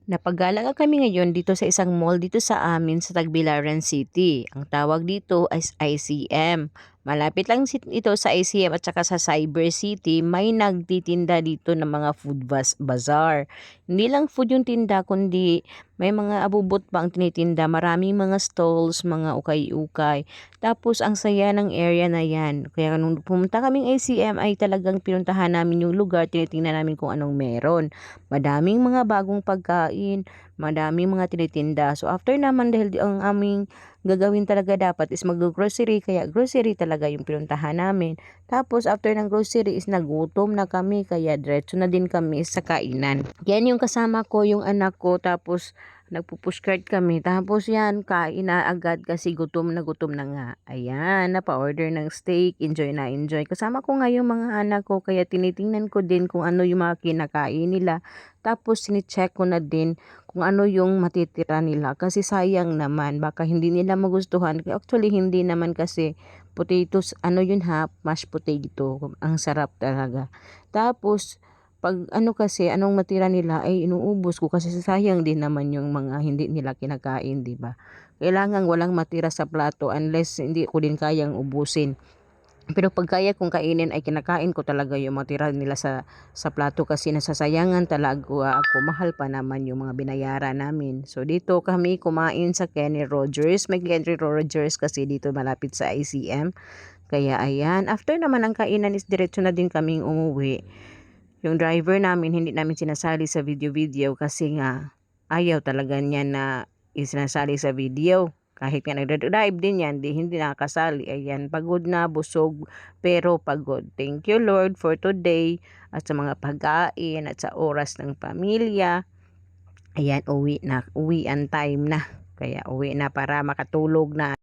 Napagala kami ngayon dito sa isang mall dito sa amin sa Tagbilaran City. Ang tawag dito ay ICM. Malapit lang ito sa ICM at saka sa Cyber City, may nagtitinda dito ng mga food bazaar. Hindi lang food yung tinda, kundi may mga abubot pa ang tinitinda. Maraming mga stalls, mga ukay-ukay. Tapos ang saya ng area na yan. Kaya nung pumunta kaming ICM ay talagang pinuntahan namin yung lugar, tinitingnan namin kung anong meron. Madaming mga bagong pagkain, madaming mga tinitinda. So after naman, dahil ang aming gagawin talaga dapat is mag-grocery, kaya grocery talaga yung pinuntahan namin. Tapos after ng grocery is nagutom na kami, kaya diretso na din kami sa kainan. Yan yung kasama ko, yung anak ko, tapos nagpupushcart kami. Tapos yan, kain na agad kasi gutom na nga. Ayan, napa-order ng steak, enjoy na enjoy. Kasama ko nga yung mga anak ko, kaya tinitingnan ko din kung ano yung mga kinakain nila. Tapos sinicheck ko na din kung ano yung matitira nila kasi sayang naman, baka hindi nila magustuhan. Actually, hindi naman kasi potatoes, ano yun ha, mashed potato. Ang sarap talaga. Tapos, pag ano kasi, anong matira nila ay inuubos ko kasi sayang din naman yung mga hindi nila kinakain, 'di ba? Kailangan walang matira sa plato unless hindi ko din kayang ubusin. Pero pag kaya kong kainin ay kinakain ko talaga yung matira nila sa plato kasi nasasayangan talaga ako. Mahal pa naman yung mga binayaran namin. So dito kami kumain sa Kenny Rogers. May Kenny Rogers kasi dito malapit sa ICM. Kaya ayan, after naman ang kainan is diretso na din kaming umuwi. Yung driver namin, hindi namin sinasali sa video-video kasi nga ayaw talaga niya na isinasali sa video. Kahit nga nagdadrive din yan, hindi nakakasali. Ayan, pagod na, busog, pero pagod. Thank you Lord for today at sa mga pagkain at sa oras ng pamilya. Ayan, uwi na. Uwi ang time na. Kaya uwi na para makatulog na.